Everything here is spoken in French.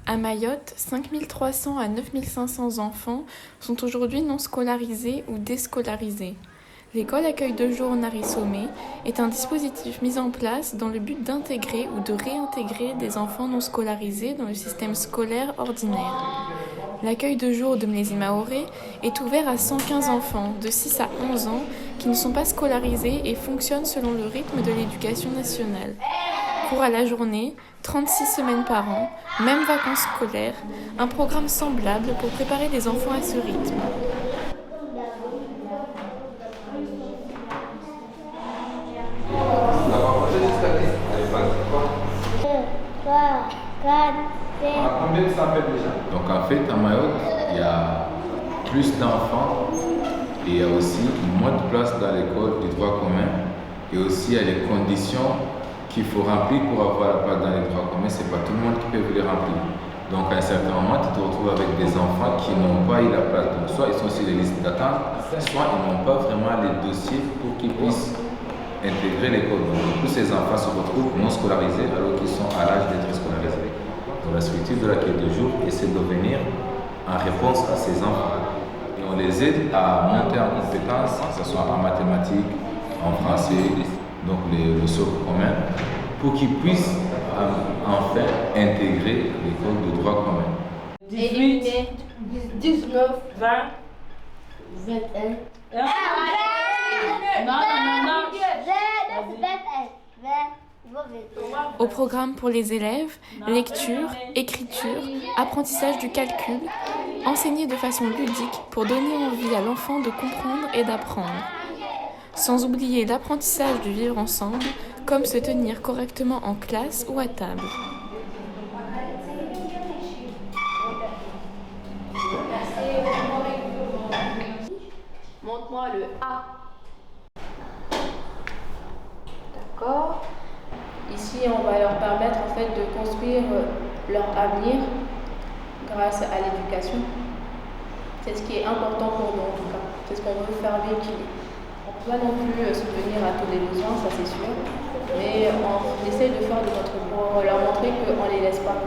À Mayotte, 5 300 à 9 500 enfants sont aujourd'hui non scolarisés ou déscolarisés. L'école accueil de jour Narisomé est un dispositif mis en place dans le but d'intégrer ou de réintégrer des enfants non scolarisés dans le système scolaire ordinaire. L'accueil de jour de Mlezi Maoré est ouvert à 115 enfants de 6 à 11 ans qui ne sont pas scolarisés et fonctionnent selon le rythme de l'éducation nationale. Cours à la journée, 36 semaines par an, même vacances scolaires, un programme semblable pour préparer les enfants à ce rythme. Donc en fait, à Mayotte, il y a plus d'enfants et il y a aussi moins de place dans l'école du droit commun. Et aussi, il y a les conditions qu'il faut remplir pour avoir la place dans les droits communs. Ce n'est pas tout le monde qui peut les remplir. Donc à un certain moment, tu te retrouves avec des enfants qui n'ont pas eu la place. Donc soit ils sont sur les listes d'attente, soit ils n'ont pas vraiment les dossiers pour qu'ils puissent intégrer l'école. Donc tous ces enfants se retrouvent non scolarisés alors qu'ils sont à l'âge d'être scolarisés. Donc la structure de l'accueil de jour essaie de venir en réponse à ces enfants. Et on les aide à monter en compétences, que ce soit en mathématiques, en français, donc le socle commun, pour qu'ils puissent enfin intégrer l'école de droit commun. 18, 19, 20, 21. Non. Au programme pour les élèves, lecture, écriture, apprentissage du calcul, enseigné de façon ludique pour donner envie à l'enfant de comprendre et d'apprendre. Sans oublier l'apprentissage du vivre ensemble, comme se tenir correctement en classe ou à table. Montre-moi le A. D'accord. Ici, on va leur permettre en fait de construire leur avenir grâce à l'éducation. C'est ce qui est important pour nous en tout cas. C'est ce qu'on veut faire véhiculer. On ne peut pas non plus subvenir à tous les besoins, ça c'est sûr. Mais on essaie de faire de notre pour leur montrer qu'on ne les laisse pas.